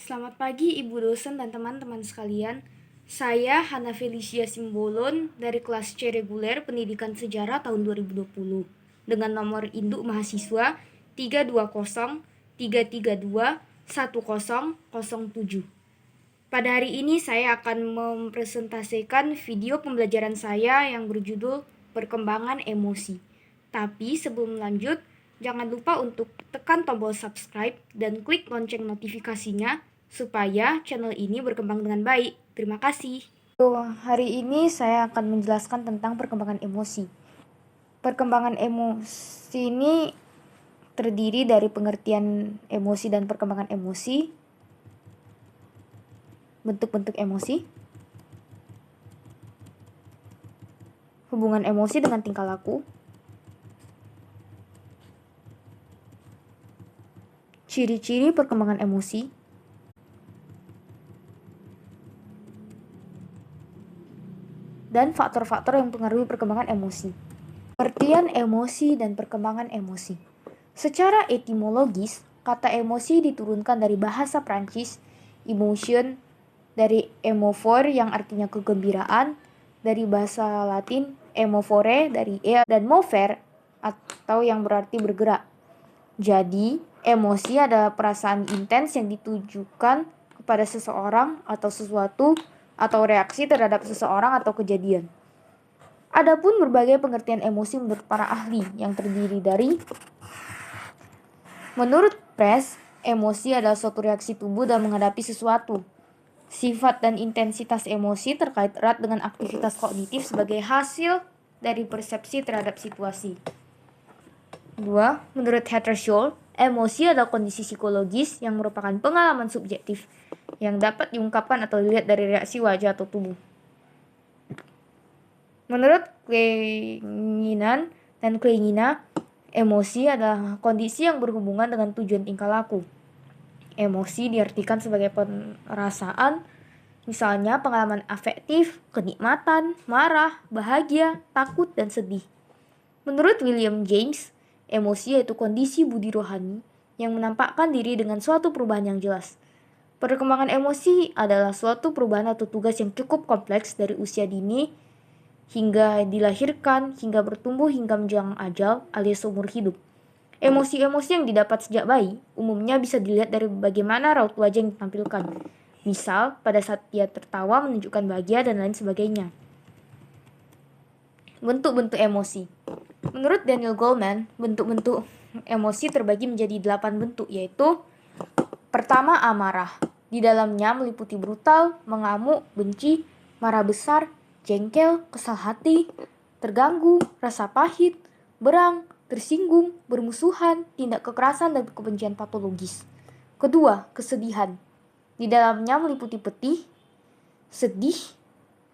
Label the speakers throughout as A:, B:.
A: Selamat pagi Ibu dosen dan teman-teman sekalian. Saya Hana Felicia Simbolon dari kelas C reguler Pendidikan Sejarah tahun 2020 dengan nomor induk mahasiswa 320-332-1007. Pada hari ini saya akan mempresentasikan video pembelajaran saya yang berjudul Perkembangan Emosi. Tapi sebelum lanjut, jangan lupa untuk tekan tombol subscribe dan klik lonceng notifikasinya supaya channel ini berkembang dengan baik. Terima kasih. Hari ini saya akan menjelaskan tentang perkembangan emosi. Perkembangan emosi ini terdiri dari pengertian emosi dan perkembangan emosi, bentuk-bentuk emosi, hubungan emosi dengan tingkah laku, ciri-ciri perkembangan emosi, dan faktor-faktor yang mempengaruhi perkembangan emosi. Pengertian emosi dan perkembangan emosi. Secara etimologis, kata emosi diturunkan dari bahasa Prancis, emotion, dari emophore yang artinya kegembiraan, dari bahasa Latin emophore dari dan mover atau yang berarti bergerak. Jadi, emosi adalah perasaan intens yang ditujukan kepada seseorang atau sesuatu atau reaksi terhadap seseorang atau kejadian. Adapun berbagai pengertian emosi menurut para ahli yang terdiri dari menurut Press, emosi adalah suatu reaksi tubuh dalam menghadapi sesuatu. Sifat dan intensitas emosi terkait erat dengan aktivitas kognitif sebagai hasil dari persepsi terhadap situasi. 2. Menurut Hattershall, emosi adalah kondisi psikologis yang merupakan pengalaman subjektif yang dapat diungkapkan atau dilihat dari reaksi wajah atau tubuh. Menurut keinginan dan keinginan, emosi adalah kondisi yang berhubungan dengan tujuan tingkah laku. Emosi diartikan sebagai perasaan, misalnya pengalaman afektif, kenikmatan, marah, bahagia, takut, dan sedih. Menurut William James, emosi yaitu kondisi budi rohani yang menampakkan diri dengan suatu perubahan yang jelas. Perkembangan emosi adalah suatu perubahan atau tugas yang cukup kompleks dari usia dini hingga dilahirkan, hingga bertumbuh hingga menjelang ajal alias seumur hidup. Emosi-emosi yang didapat sejak bayi umumnya bisa dilihat dari bagaimana raut wajah yang ditampilkan. Misal, pada saat dia tertawa menunjukkan bahagia dan lain sebagainya. Bentuk-bentuk emosi. Menurut Daniel Goleman, bentuk-bentuk emosi terbagi menjadi 8 bentuk, yaitu pertama, amarah. Di dalamnya meliputi brutal, mengamuk, benci, marah besar, jengkel, kesal hati, terganggu, rasa pahit, berang, tersinggung, bermusuhan, tindak kekerasan, dan kebencian patologis. Kedua, kesedihan. Di dalamnya meliputi pedih, sedih,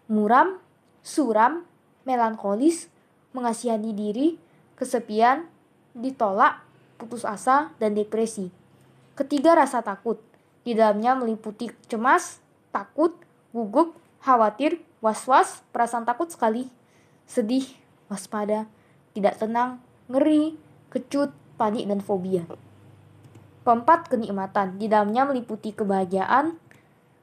A: muram, suram, melankolis, mengasihani diri, kesepian, ditolak, putus asa, dan depresi. Ketiga, rasa takut. Di dalamnya meliputi cemas, takut, gugup, khawatir, was-was, perasaan takut sekali, sedih, waspada, tidak tenang, ngeri, kecut, panik, dan fobia. Keempat, kenikmatan. Di dalamnya meliputi kebahagiaan,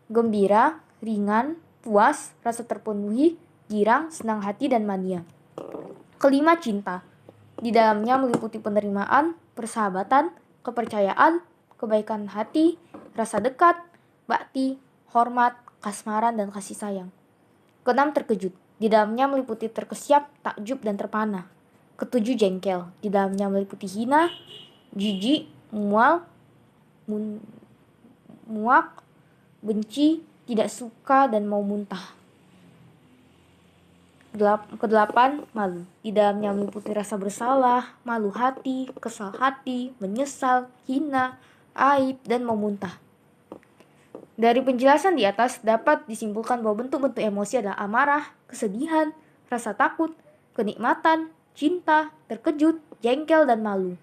A: gembira, ringan, puas, rasa terpenuhi, girang, senang hati, dan mania. Kelima, cinta. Di dalamnya meliputi penerimaan, persahabatan, kepercayaan, kebaikan hati, rasa dekat, bakti, hormat, kasmaran, dan kasih sayang. Keenam, terkejut. Di dalamnya meliputi terkesiap, takjub, dan terpana. Ketujuh, jengkel. Di dalamnya meliputi hina, jijik, mual, muak, benci, tidak suka, dan mau muntah. Kedelapan, malu. Di dalamnya meliputi rasa bersalah, malu hati, kesal hati, menyesal, hina, aib, dan mau muntah. Dari penjelasan di atas dapat disimpulkan bahwa bentuk-bentuk emosi adalah amarah, kesedihan, rasa takut, kenikmatan, cinta, terkejut, jengkel, dan malu.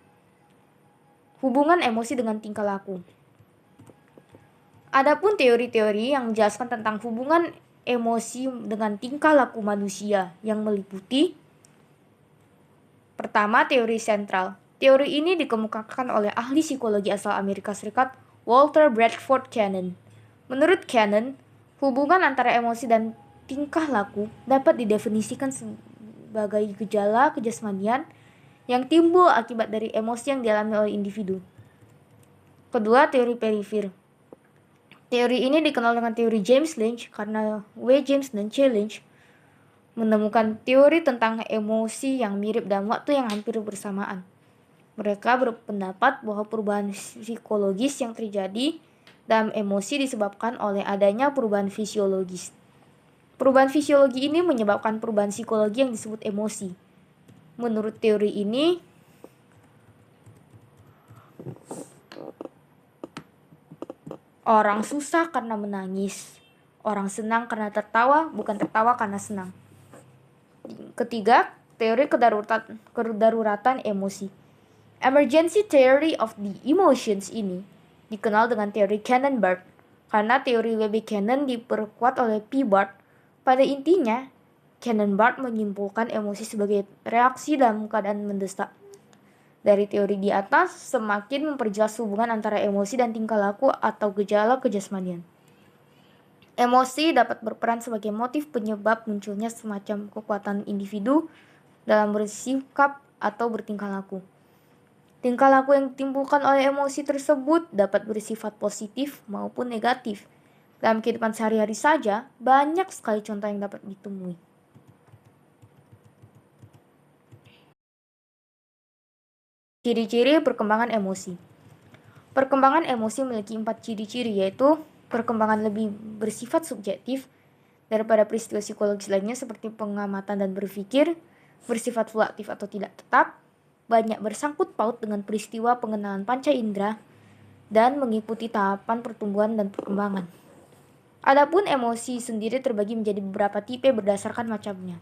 A: Hubungan emosi dengan tingkah laku. Adapun teori-teori yang menjelaskan tentang hubungan emosi dengan tingkah laku manusia yang meliputi: pertama, teori sentral. Teori ini dikemukakan oleh ahli psikologi asal Amerika Serikat Walter Bradford Cannon. Menurut Cannon, hubungan antara emosi dan tingkah laku dapat didefinisikan sebagai gejala kejasmanian yang timbul akibat dari emosi yang dialami oleh individu. Kedua, teori perifer. Teori ini dikenal dengan teori James Lynch karena W. James dan C. Lynch menemukan teori tentang emosi yang mirip dalam waktu yang hampir bersamaan. Mereka berpendapat bahwa perubahan psikologis yang terjadi dalam emosi disebabkan oleh adanya perubahan fisiologis. Perubahan fisiologi ini menyebabkan perubahan psikologi yang disebut emosi. Menurut teori ini, orang susah karena menangis, orang senang karena tertawa, bukan tertawa karena senang. Ketiga, teori kedaruratan emosi. Emergency theory of the emotions ini dikenal dengan teori Cannon-Bard karena teori W.B. Cannon diperkuat oleh P. Bard. Pada intinya, Cannon-Bard menyimpulkan emosi sebagai reaksi dalam keadaan mendesak. Dari teori di atas, semakin memperjelas hubungan antara emosi dan tingkah laku atau gejala kejasmanian. Emosi dapat berperan sebagai motif penyebab munculnya semacam kekuatan individu dalam bersikap atau bertingkah laku. Tingkah laku yang ditimbulkan oleh emosi tersebut dapat bersifat positif maupun negatif. Dalam kehidupan sehari-hari saja, banyak sekali contoh yang dapat ditemui. Ciri-ciri perkembangan emosi. Perkembangan emosi memiliki 4 ciri-ciri, yaitu perkembangan lebih bersifat subjektif daripada peristiwa psikologis lainnya seperti pengamatan dan berpikir, bersifat fluktuatif atau tidak tetap, banyak bersangkut paut dengan peristiwa pengenalan panca indera, dan mengikuti tahapan pertumbuhan dan perkembangan. Adapun emosi sendiri terbagi menjadi beberapa tipe berdasarkan macamnya.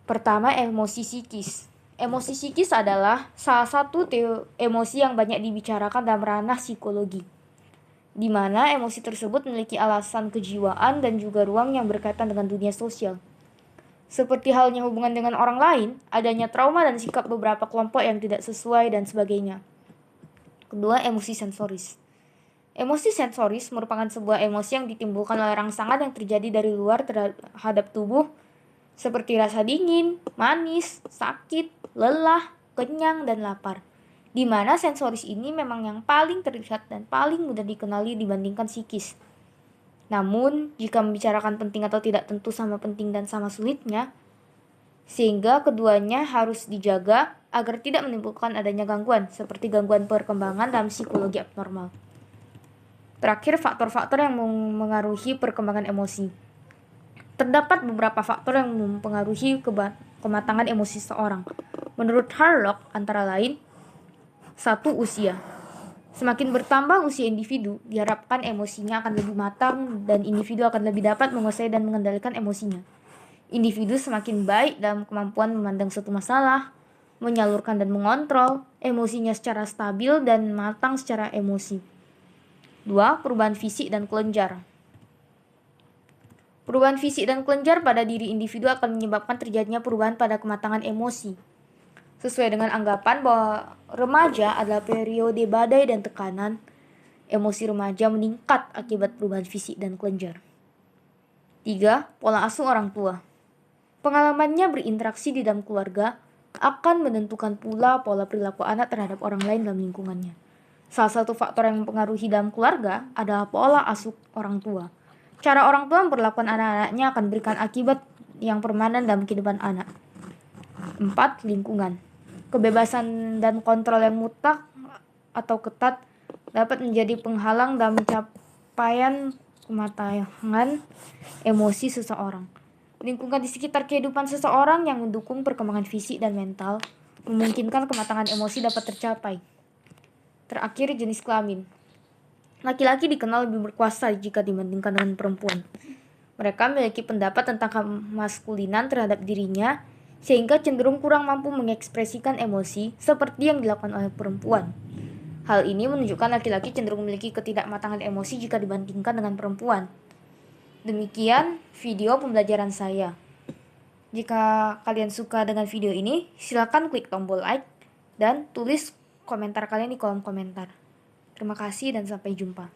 A: Pertama, emosi psikis. Emosi psikis adalah salah satu emosi yang banyak dibicarakan dalam ranah psikologi, di mana emosi tersebut memiliki alasan kejiwaan dan juga ruang yang berkaitan dengan dunia sosial. Seperti halnya hubungan dengan orang lain, adanya trauma dan sikap beberapa kelompok yang tidak sesuai dan sebagainya. Kedua, emosi sensoris. Emosi sensoris merupakan sebuah emosi yang ditimbulkan oleh rangsangan yang terjadi dari luar terhadap tubuh, seperti rasa dingin, manis, sakit, lelah, kenyang, dan lapar. Di mana sensoris ini memang yang paling terlihat dan paling mudah dikenali dibandingkan psikis. Namun, jika membicarakan penting atau tidak tentu sama penting dan sama sulitnya, sehingga keduanya harus dijaga agar tidak menimbulkan adanya gangguan, seperti gangguan perkembangan dalam psikologi abnormal. Terakhir, faktor-faktor yang mengaruhi perkembangan emosi. Terdapat beberapa faktor yang mempengaruhi kematangan emosi seseorang. Menurut Harlock, antara lain, 1. Usia. Semakin bertambah usia individu, diharapkan emosinya akan lebih matang dan individu akan lebih dapat menguasai dan mengendalikan emosinya. Individu semakin baik dalam kemampuan memandang suatu masalah, menyalurkan dan mengontrol emosinya secara stabil dan matang secara emosi. 2. Perubahan fisik dan kelenjar. Perubahan fisik dan kelenjar pada diri individu akan menyebabkan terjadinya perubahan pada kematangan emosi. Sesuai dengan anggapan bahwa remaja adalah periode badai dan tekanan, emosi remaja meningkat akibat perubahan fisik dan kelenjar. 3. Pola asuh orang tua. Pengalamannya berinteraksi di dalam keluarga akan menentukan pula pola perilaku anak terhadap orang lain dalam lingkungannya. Salah satu faktor yang mempengaruhi dalam keluarga adalah pola asuh orang tua. Cara orang tua memperlakukan anak-anaknya akan berikan akibat yang permanen dalam kehidupan anak. 4. Lingkungan. Kebebasan dan kontrol yang mutlak atau ketat dapat menjadi penghalang dalam pencapaian kematangan emosi seseorang. Lingkungan di sekitar kehidupan seseorang yang mendukung perkembangan fisik dan mental memungkinkan kematangan emosi dapat tercapai. Terakhir, jenis kelamin. Laki-laki dikenal lebih berkuasa jika dibandingkan dengan perempuan. Mereka memiliki pendapat tentang kemaskulinan terhadap dirinya, sehingga cenderung kurang mampu mengekspresikan emosi seperti yang dilakukan oleh perempuan. Hal ini menunjukkan laki-laki cenderung memiliki ketidakmatangan emosi jika dibandingkan dengan perempuan. Demikian video pembelajaran saya. Jika kalian suka dengan video ini, silakan klik tombol like dan tulis komentar kalian di kolom komentar. Terima kasih dan sampai jumpa.